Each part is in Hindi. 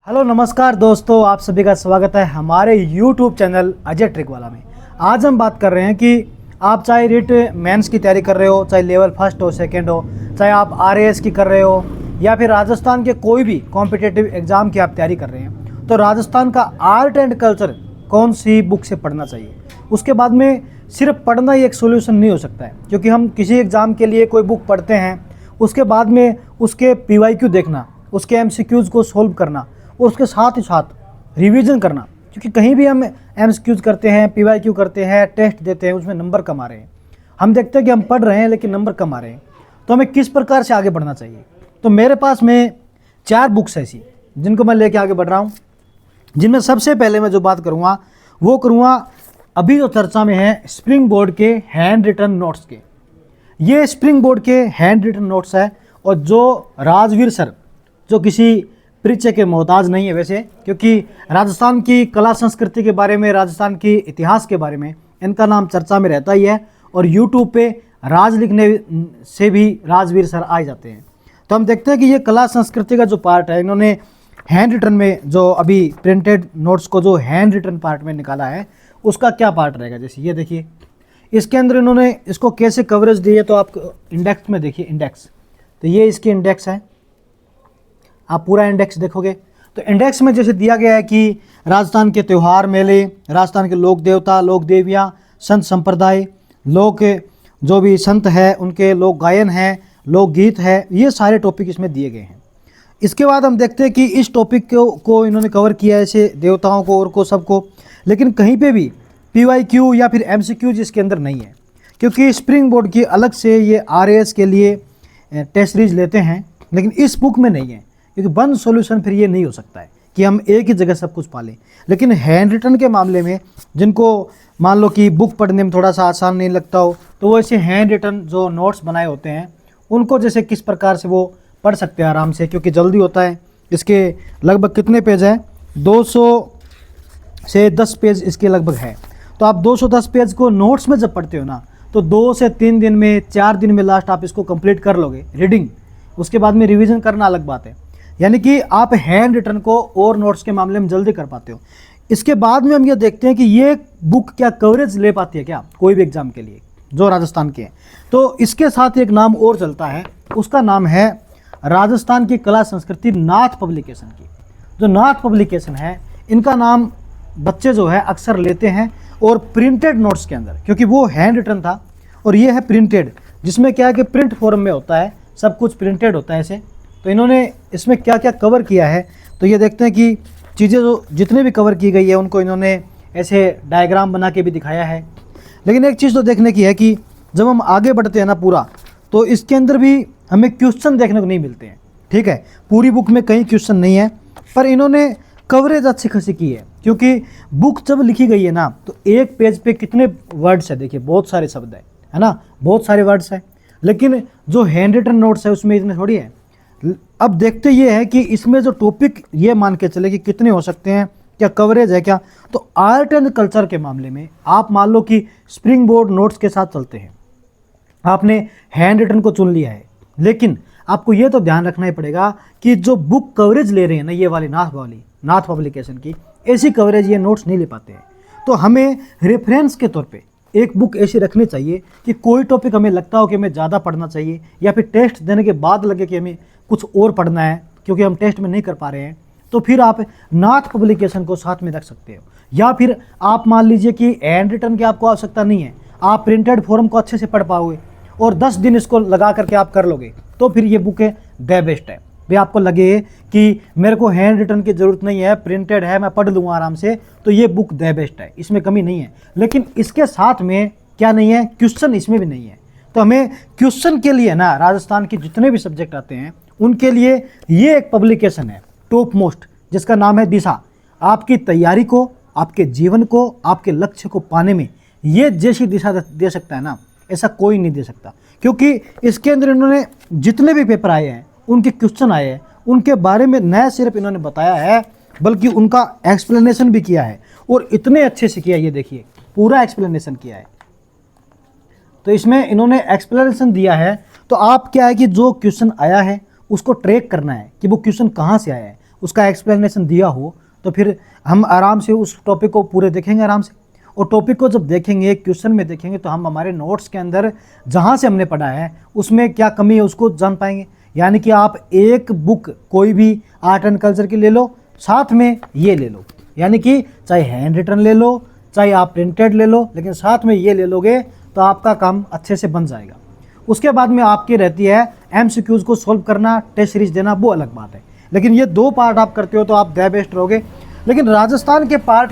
हेलो नमस्कार दोस्तों, आप सभी का स्वागत है हमारे YouTube चैनल अजय ट्रिक वाला में। आज हम बात कर रहे हैं कि आप चाहे रिट मेंस की तैयारी कर रहे हो, चाहे लेवल फर्स्ट हो सेकंड हो, चाहे आप RAS की कर रहे हो या फिर राजस्थान के कोई भी कॉम्पिटिटिव एग्ज़ाम की आप तैयारी कर रहे हैं, तो राजस्थान का आर्ट एंड कल्चर कौन सी बुक से पढ़ना चाहिए। उसके बाद में सिर्फ पढ़ना ही एक सोल्यूशन नहीं हो सकता है, क्योंकि हम किसी एग्ज़ाम के लिए कोई बुक पढ़ते हैं, उसके बाद में उसके PYQ देखना, उसके MCQs को सोल्व करना और उसके साथ ही साथ रिवीजन करना। क्योंकि कहीं भी हम MCQs करते हैं, PYQ करते हैं, टेस्ट देते हैं, उसमें नंबर कम आ रहे हैं। हम देखते हैं कि हम पढ़ रहे हैं लेकिन नंबर कम आ रहे हैं, तो हमें किस प्रकार से आगे बढ़ना चाहिए। तो मेरे पास में 4 बुक्स ऐसी जिनको मैं लेके आगे बढ़ रहा हूँ, जिनमें सबसे पहले मैं जो बात करूँगा वो करूँगा अभी जो चर्चा में है स्प्रिंग बोर्ड के हैंड रिटन नोट्स के। ये स्प्रिंग बोर्ड के हैंड रिटन नोट्स है और जो राजवीर सर, जो किसी परिचय के मोहताज नहीं है वैसे, क्योंकि राजस्थान की कला संस्कृति के बारे में, राजस्थान की इतिहास के बारे में इनका नाम चर्चा में रहता ही है और यूट्यूब पे राज लिखने से भी राजवीर सर आ जाते हैं। तो हम देखते हैं कि ये कला संस्कृति का जो पार्ट है, इन्होंने हैंड रिटन में जो अभी प्रिंटेड नोट्स को जो हैंड रिटन पार्ट में निकाला है उसका क्या पार्ट रहेगा। जैसे ये देखिए, इसके अंदर इन्होंने इसको कैसे कवरेज दी है, तो आप इंडेक्स में देखिए, इंडेक्स, तो ये इसकी इंडेक्स है। आप पूरा इंडेक्स देखोगे तो इंडेक्स में जैसे दिया गया है कि राजस्थान के त्यौहार, मेले, राजस्थान के लोक देवता, लोक देवियाँ, संत संप्रदाय, लोक जो भी संत है उनके लोक गायन है, लोकगीत है, ये सारे टॉपिक इसमें दिए गए हैं। इसके बाद हम देखते हैं कि इस टॉपिक को इन्होंने कवर किया है, ऐसे देवताओं को और को सबको, लेकिन कहीं पे भी PYQ या फिर MCQ इसके अंदर नहीं है, क्योंकि स्प्रिंग बोर्ड की अलग से ये RAS के लिए टेस्ट सीरीज लेते हैं, लेकिन इस बुक में नहीं है, क्योंकि वन सॉल्यूशन फिर ये नहीं हो सकता है कि हम एक ही जगह सब कुछ पालें। लेकिन हैंड रिटन के मामले में जिनको मान लो कि बुक पढ़ने में थोड़ा सा आसान नहीं लगता हो, तो वो ऐसे हैंड रिटन जो नोट्स बनाए होते हैं उनको जैसे किस प्रकार से वो पढ़ सकते हैं आराम से, क्योंकि जल्दी होता है। इसके लगभग कितने पेज हैं, 200 से 10 पेज इसके लगभग है। तो आप 210 पेज को नोट्स में जब पढ़ते हो ना, तो 2 से 3 दिन में, 4 दिन में लास्ट आप इसको कंप्लीट कर लोगे रीडिंग। उसके बाद में रिवीजन करना अलग बात है, यानी कि आप हैंड रिटन को और नोट्स के मामले में जल्दी कर पाते हो। इसके बाद में हम ये देखते हैं कि ये बुक क्या कवरेज ले पाती है क्या कोई भी एग्जाम के लिए जो राजस्थान के हैं। तो इसके साथ एक नाम और चलता है, उसका नाम है राजस्थान की कला संस्कृति नाथ पब्लिकेशन की। जो नाथ पब्लिकेशन है, इनका नाम बच्चे जो है अक्सर लेते हैं और प्रिंटेड नोट्स के अंदर, क्योंकि वो हैंड रिटन था और ये है प्रिंटेड, जिसमें क्या है कि प्रिंट फॉर्म में होता है, सब कुछ प्रिंटेड होता है ऐसे। तो इन्होंने इसमें क्या क्या कवर किया है, तो ये देखते हैं कि चीज़ें जो जितने भी कवर की गई है उनको इन्होंने ऐसे डायग्राम बना के भी दिखाया है। लेकिन एक चीज़ तो देखने की है कि जब हम आगे बढ़ते हैं ना पूरा, तो इसके अंदर भी हमें क्वेश्चन देखने को नहीं मिलते हैं। ठीक है, पूरी बुक में कहीं क्वेश्चन नहीं है, पर इन्होंने कवरेज अच्छी खासी की है, क्योंकि बुक जब लिखी गई है ना, तो एक पेज पे कितने वर्ड्स है, देखिए बहुत सारे शब्द है ना, बहुत सारे वर्ड्स है। लेकिन जो हैंड रिटन नोट्स है उसमें इतने थोड़ी है। अब देखते ये है कि इसमें जो टॉपिक ये मान के चले कि कितने हो सकते हैं, क्या कवरेज है क्या। तो आर्ट एंड कल्चर के मामले में आप मान लो कि स्प्रिंग बोर्ड नोट्स के साथ चलते हैं, आपने हैंड रिटन को चुन लिया है, लेकिन आपको ये तो ध्यान रखना ही पड़ेगा कि जो बुक कवरेज ले रहे हैं ना, ये वाली नाथ पब्लिकेशन की, ऐसी कवरेज ये नोट्स नहीं ले पाते हैं। तो हमें रेफरेंस के तौर पे एक बुक ऐसी रखनी चाहिए कि कोई टॉपिक हमें लगता हो कि हमें ज़्यादा पढ़ना चाहिए, या फिर टेस्ट देने के बाद लगे कि हमें कुछ और पढ़ना है क्योंकि हम टेस्ट में नहीं कर पा रहे हैं, तो फिर आप नाथ पब्लिकेशन को साथ में रख सकते हो। या फिर आप मान लीजिए कि हैंड रिटन की आपको आवश्यकता नहीं है, आप प्रिंटेड फॉर्म को अच्छे से पढ़ पाओगे और 10 दिन इसको लगा करके आप कर लोगे, तो फिर ये बुक है द बेस्ट है। भाई आपको लगे कि मेरे को हैंड रिटन की ज़रूरत नहीं है, प्रिंटेड है, मैं पढ़ लूँगा आराम से, तो ये बुक द बेस्ट है, इसमें कमी नहीं है। लेकिन इसके साथ में क्या नहीं है, क्वेश्चन इसमें भी नहीं है। तो हमें क्वेश्चन के लिए ना, राजस्थान के जितने भी सब्जेक्ट आते हैं उनके लिए ये एक पब्लिकेशन है टॉप मोस्ट, जिसका नाम है दिशा। आपकी तैयारी को, आपके जीवन को, आपके लक्ष्य को पाने में ये जैसी दिशा दे सकता है ना, ऐसा कोई नहीं दे सकता। क्योंकि इसके अंदर इन्होंने जितने भी पेपर आए हैं, उनके क्वेश्चन आए हैं, उनके बारे में न सिर्फ इन्होंने बताया है बल्कि उनका एक्सप्लेनेशन भी किया है, और इतने अच्छे से किया। ये देखिए पूरा एक्सप्लेनेशन किया है। तो इसमें इन्होंने एक्सप्लेनेशन दिया है, तो आप क्या है कि जो क्वेश्चन आया है उसको ट्रैक करना है कि वो क्वेश्चन कहाँ से आया है, उसका एक्सप्लेनेशन दिया हो, तो फिर हम आराम से उस टॉपिक को पूरे देखेंगे आराम से। और टॉपिक को जब देखेंगे, क्वेश्चन में देखेंगे, तो हम हमारे नोट्स के अंदर जहाँ से हमने पढ़ा है उसमें क्या कमी है उसको जान पाएंगे। यानी कि आप एक बुक कोई भी आर्ट एंड कल्चर की ले लो, साथ में ये ले लो, यानी कि चाहे हैंड रिटन ले लो, चाहे आप प्रिंटेड ले लो, लेकिन साथ में ये ले लोगे तो आपका काम अच्छे से बन जाएगा। उसके बाद में आपकी रहती है MCQs को सॉल्व करना, टेस्ट सीरीज देना, वो अलग बात है। लेकिन ये 2 पार्ट आप करते हो तो आप द बेस्ट रहोगे। लेकिन राजस्थान के पार्ट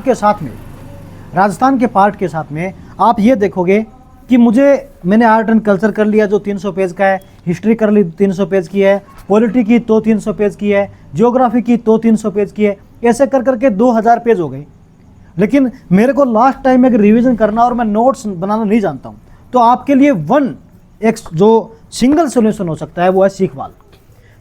के साथ में आप ये देखोगे कि मैंने आर्ट एंड कल्चर कर लिया जो 300 पेज का है, हिस्ट्री कर ली 300 पेज की है, पॉलिटी की तो 300 पेज की है, ज्योग्राफी की तो 300 पेज की है, ऐसे कर करके 2000 पेज हो गए। लेकिन मेरे को लास्ट टाइम में रिवीजन करना और मैं नोट्स बनाना नहीं जानता हूँ, तो आपके लिए एक जो सिंगल सोल्यूशन हो सकता है वो है सीखवाल।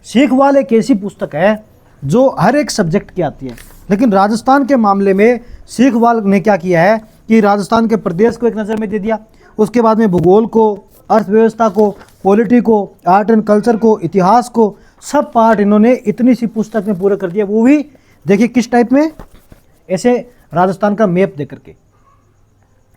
सीखवाल एक ऐसी पुस्तक है जो हर एक सब्जेक्ट की आती है, लेकिन राजस्थान के मामले में सीखवाल ने क्या किया है कि राजस्थान के प्रदेश को एक नज़र में दे दिया, उसके बाद में भूगोल को, अर्थव्यवस्था को, पॉलिटी को, आर्ट एंड कल्चर को, इतिहास को, सब पार्ट इन्होंने इतनी सी पुस्तक में पूरा कर दिया। वो भी देखिए किस टाइप में, ऐसे राजस्थान का मैप दे करके।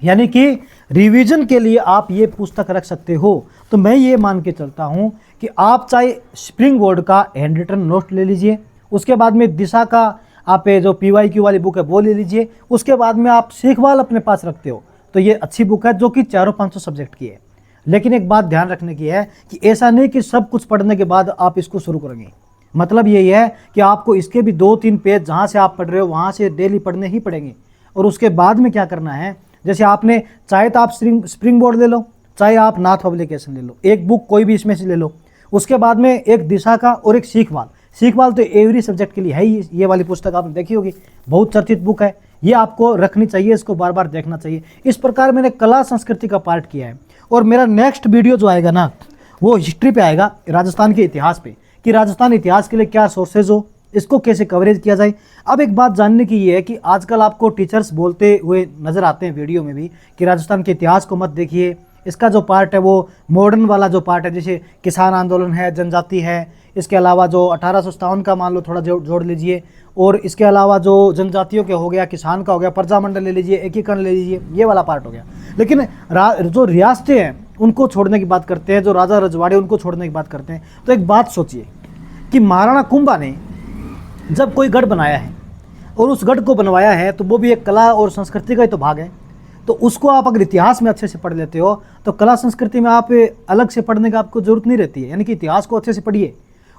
यानी कि रिवीजन के लिए आप ये पुस्तक रख सकते हो। तो मैं ये मान के चलता हूँ कि आप चाहे स्प्रिंग बोर्ड का हैंड रिटन नोट ले लीजिए, उसके बाद में दिशा का आप जो PYQ वाली बुक है वो ले लीजिए, उसके बाद में आप सीखवाल अपने पास रखते हो तो ये अच्छी बुक है जो कि 400-500 सब्जेक्ट की है। लेकिन एक बात ध्यान रखने की है कि ऐसा नहीं कि सब कुछ पढ़ने के बाद आप इसको शुरू करेंगे। मतलब यही है कि आपको इसके भी 2-3 पेज जहाँ से आप पढ़ रहे हो वहाँ से डेली पढ़ने ही पड़ेंगे। और उसके बाद में क्या करना है, जैसे आपने चाहे तो आप स्प्रिंग बोर्ड ले लो, चाहे आप नाथ पब्लिकेशन ले लो, एक बुक कोई भी इसमें से ले लो। उसके बाद में एक दिशा का और एक सीखवाल तो एवरी सब्जेक्ट के लिए है ही। ये वाली पुस्तक आपने देखी होगी, बहुत चर्चित बुक है, ये आपको रखनी चाहिए, इसको बार बार देखना चाहिए। इस प्रकार मैंने कला संस्कृति का पार्ट किया है। और मेरा नेक्स्ट वीडियो जो आएगा ना वो हिस्ट्री पे आएगा, राजस्थान के इतिहास पे, कि राजस्थान इतिहास के लिए क्या सोर्सेज हो, इसको कैसे कवरेज किया जाए। अब एक बात जानने की ये है कि आजकल आपको टीचर्स बोलते हुए नज़र आते हैं वीडियो में भी कि राजस्थान के इतिहास को मत देखिए, इसका जो पार्ट है वो मॉडर्न वाला जो पार्ट है, जैसे किसान आंदोलन है, जनजाति है, इसके अलावा जो 1857 का मान लो थोड़ा जोड़ लीजिए, और इसके अलावा जो जनजातियों के हो गया, किसान का हो गया, प्रजामंडल ले लीजिए, एकीकरण ले लीजिए, ये वाला पार्ट हो गया। लेकिन जो रियासतें हैं उनको छोड़ने की बात करते हैं, जो राजा रजवाड़े उनको छोड़ने की बात करते हैं। तो एक बात सोचिए कि महाराणा कुंभा ने जब कोई गढ़ बनाया है और उस गढ़ को बनवाया है तो वो भी एक कला और संस्कृति का ही तो भाग है। तो उसको आप अगर इतिहास में अच्छे से पढ़ लेते हो तो कला संस्कृति में आप अलग से पढ़ने की आपको जरूरत नहीं रहती है। यानी कि इतिहास को अच्छे से पढ़िए,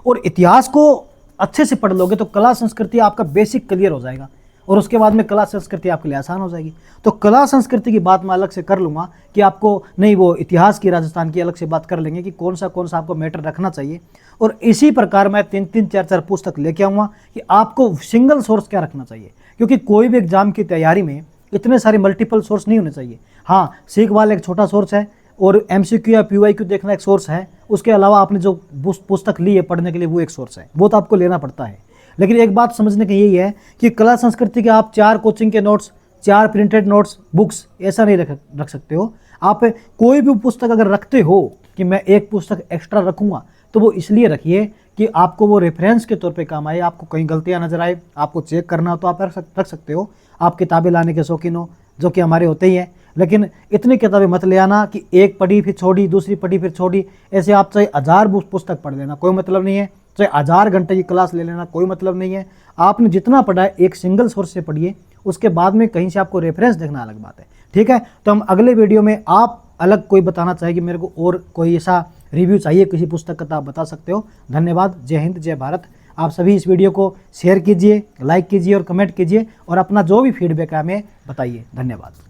और इतिहास को अच्छे से पढ़ लोगे तो कला संस्कृति आपका बेसिक क्लियर हो जाएगा, और उसके बाद में कला संस्कृति आपके लिए आसान हो जाएगी। तो कला संस्कृति की बात मैं अलग से कर लूँगा कि आपको नहीं, वो इतिहास की राजस्थान की अलग से बात कर लेंगे कि कौन सा आपको मैटर रखना चाहिए। और इसी प्रकार मैं 3-3, 4-4 पुस्तक लेके आऊँगा कि आपको सिंगल सोर्स क्या रखना चाहिए, क्योंकि कोई भी एग्जाम की तैयारी में इतने सारे मल्टीपल सोर्स नहीं होने चाहिए। हाँ, सीखवाल एक छोटा सोर्स है और MCQ या PYQ देखना एक सोर्स है, उसके अलावा आपने जो पुस्तक ली है पढ़ने के लिए वो एक सोर्स है, वो तो आपको लेना पड़ता है। लेकिन एक बात समझने की यही है कि कला संस्कृति के आप 4 कोचिंग के नोट्स, 4 प्रिंटेड नोट्स, बुक्स ऐसा नहीं रख सकते हो। आप कोई भी पुस्तक अगर रखते हो कि मैं एक पुस्तक एक्स्ट्रा रखूँगा तो वो इसलिए रखिए कि आपको वो रेफरेंस के तौर पे काम आए, आपको कहीं गलतियाँ नजर आए, आपको चेक करना हो तो आप रख सकते हो। आप किताबें लाने के शौकीन हो, जो कि हमारे होते ही हैं, लेकिन इतनी किताबें मत ले आना कि एक पढ़ी फिर छोड़ी, दूसरी पढ़ी फिर छोड़ी। ऐसे आप चाहे 1000 पुस्तक पढ़ लेना, कोई मतलब नहीं है, चाहे 1000 घंटे की क्लास ले लेना, कोई मतलब नहीं है। आपने जितना पढ़ा है एक सिंगल सोर्स से पढ़िए, उसके बाद में कहीं से आपको रेफरेंस देखना अलग बात है। ठीक है, तो हम अगले वीडियो में आप अलग कोई बताना चाहेगी मेरे को और कोई ऐसा रिव्यू चाहिए किसी पुस्तक का तो आप बता सकते हो। धन्यवाद। जय हिंद, जय भारत। आप सभी इस वीडियो को शेयर कीजिए, लाइक कीजिए और कमेंट कीजिए, और अपना जो भी फीडबैक है हमें बताइए। धन्यवाद।